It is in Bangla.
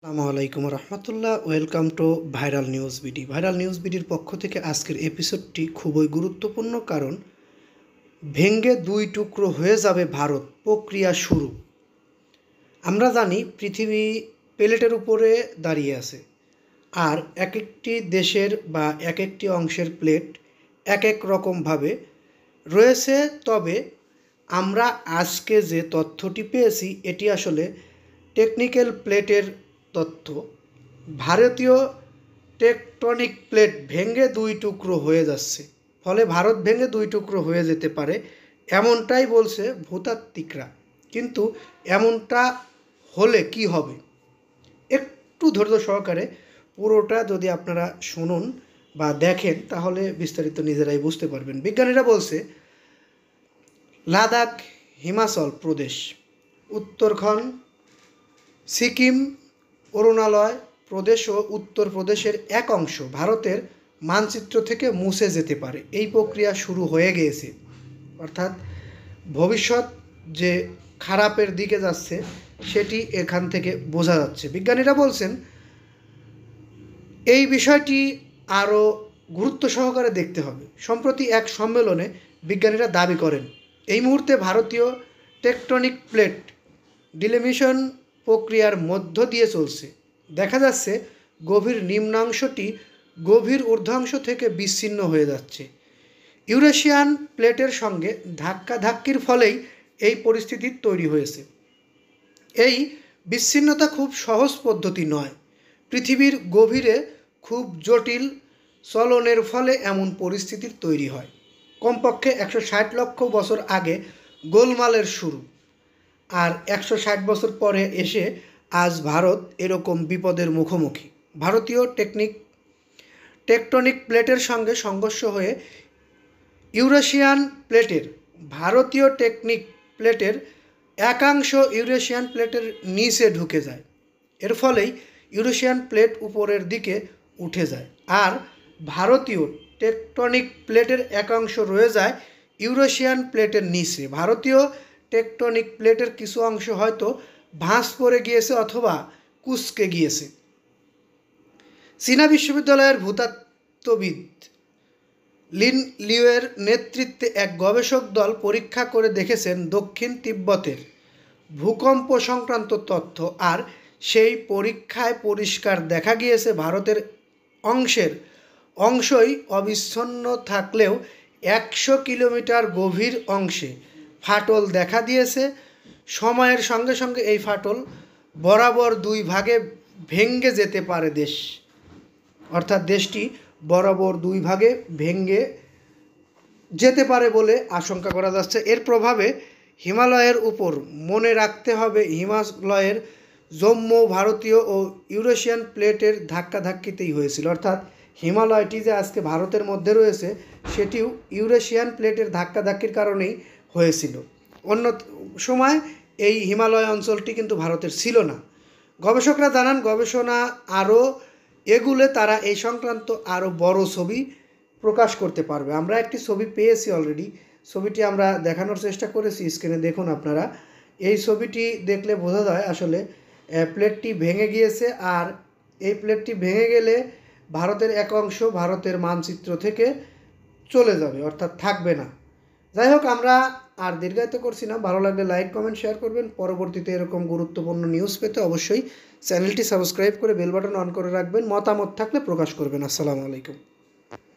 আসসালামু আলাইকুম রহমতুল্লাহ। Welcome to viral news BD. Viral news বিডির পক্ষ থেকে আজকের এপিসোডটি খুবই গুরুত্বপূর্ণ, কারণ ভেঙ্গে দুই টুকরো হয়ে যাবে ভারত, প্রক্রিয়া শুরু। আমরা জানি পৃথিবী প্লেটের উপরে দাঁড়িয়ে আছে, আর এক একটি দেশের বা এক একটি অংশের প্লেট এক এক রকমভাবে রয়েছে। তবে আমরা আজকে যে তথ্যটি পেয়েছি এটি আসলে টেকনিক্যাল প্লেটের তথ্য। ভারতীয় টেকটনিক প্লেট ভেঙে দুই টুকরো হয়ে যাচ্ছে, ফলে ভারত ভেঙে দুই টুকরো হয়ে যেতে পারে, এমনটাই বলছে ভূতাত্ত্বিকরা। কিন্তু এমনটা হলে কি হবে, একটু ধৈর্য সহকারে পুরোটা যদি আপনারা শুনুন বা দেখেন তাহলে বিস্তারিত নিজেরাই বুঝতে পারবেন। বিজ্ঞানীরা বলছে লাদাখ, হিমাচল প্রদেশ, উত্তরাখণ্ড, সিকিম, অরুণাচল প্রদেশ ও উত্তর প্রদেশের এক অংশ ভারতের মানচিত্র থেকে মুছে যেতে পারে। এই প্রক্রিয়া শুরু হয়ে গিয়েছে, অর্থাৎ ভবিষ্যৎ যে খারাপের দিকে যাচ্ছে সেটি এখান থেকে বোঝা যাচ্ছে। বিজ্ঞানীরা বলছেন এই বিষয়টি আরও গুরুত্ব সহকারে দেখতে হবে। সম্প্রতি এক সম্মেলনে বিজ্ঞানীরা দাবি করেন এই মুহূর্তে ভারতীয় টেকটনিক প্লেট ডিলিমিশন প্রক্রিয়ার মধ্য দিয়ে চলছে। দেখা যাচ্ছে গভীর নিম্নাংশটি গভীর ঊর্ধ্বাংশ থেকে বিচ্ছিন্ন হয়ে যাচ্ছে। ইউরেশিয়ান প্লেটের সঙ্গে ধাক্কাধাক্কির ফলেই এই পরিস্থিতি তৈরি হয়েছে। এই বিচ্ছিন্নতা খুব সহজ পদ্ধতি নয়। পৃথিবীর গভীরে খুব জটিল চলনের ফলে এমন পরিস্থিতির তৈরি হয়। কমপক্ষে 160 লক্ষ বছর আগে গোলমালের শুরু, আর 160 বছর পরে এসে আজ ভারত এরকম বিপদের মুখোমুখি। ভারতীয় টেকটনিক প্লেটের সঙ্গে সংঘর্ষ হয়ে ইউরেশিয়ান প্লেটের ভারতীয় টেকনিক প্লেটের একাংশ ইউরেশিয়ান প্লেটের নিচে ঢুকে যায়। এর ফলেই ইউরেশিয়ান প্লেট উপরের দিকে উঠে যায়, আর ভারতীয় টেকটনিক প্লেটের একাংশ রয়ে যায় ইউরেশিয়ান প্লেটের নিচে। ভারতীয় টেকটনিক প্লেটের কিছু অংশ হয়তো ভাঁজ পড়ে গিয়েছে অথবা কুঁচকে গিয়েছে। চীনা বিশ্ববিদ্যালয়ের ভূতত্ত্ববিদ লিন লিউয়ের নেতৃত্বে এক গবেষক দল পরীক্ষা করে দেখেছেন দক্ষিণ তিব্বতের ভূকম্প সংক্রান্ত তথ্য, আর সেই পরীক্ষায় পরিষ্কার দেখা গিয়েছে ভারতের অংশই অবিচ্ছিন্ন থাকলেও 100 কিলোমিটার গভীর অংশে ফাটল দেখা দিয়েছে। সময়ের সঙ্গে সঙ্গে এই ফাটল বরাবর দুই ভাগে ভেঙে যেতে পারে অর্থাৎ দেশটি বরাবর দুই ভাগে ভেঙে যেতে পারে বলে আশঙ্কা করা যাচ্ছে। এর প্রভাবে হিমালয়ের উপর মনে রাখতে হবে, হিমালয়ের জম্মু ভারতীয় ও ইউরেশিয়ান প্লেটের ধাক্কাধাক্কিতেই হয়েছিল। অর্থাৎ হিমালয়টি যে আজকে ভারতের মধ্যে রয়েছে সেটিও ইউরেশিয়ান প্লেটের ধাক্কাধাক্কির কারণেই হয়েছিল। অন্য সময় এই হিমালয় অঞ্চলটি কিন্তু ভারতের ছিল না। গবেষকরা জানান গবেষণা আরও এগুলে তারা এই সংক্রান্ত আরও বড় ছবি প্রকাশ করতে পারবে। আমরা একটি ছবি পেয়েছি অলরেডি, ছবিটি আমরা দেখানোর চেষ্টা করেছি, স্ক্রিনে দেখুন আপনারা। এই ছবিটি দেখলে বোঝা যায় আসলে প্লেটটি ভেঙে গিয়েছে, আর এই প্লেটটি ভেঙে গেলে ভারতের এক অংশ ভারতের মানচিত্র থেকে চলে যাবে, অর্থাৎ থাকবে না। যাই হোক, আমরা আর দীর্ঘায়িত করছি না। ভালো লাগলে লাইক, কমেন্ট, শেয়ার করবেন। পরবর্তীতে এরকম গুরুত্বপূর্ণ নিউজ পেতে অবশ্যই চ্যানেলটি সাবস্ক্রাইব করে বেল বাটন অন করে রাখবেন। মতামত থাকলে প্রকাশ করবেন। আসসালামু আলাইকুম।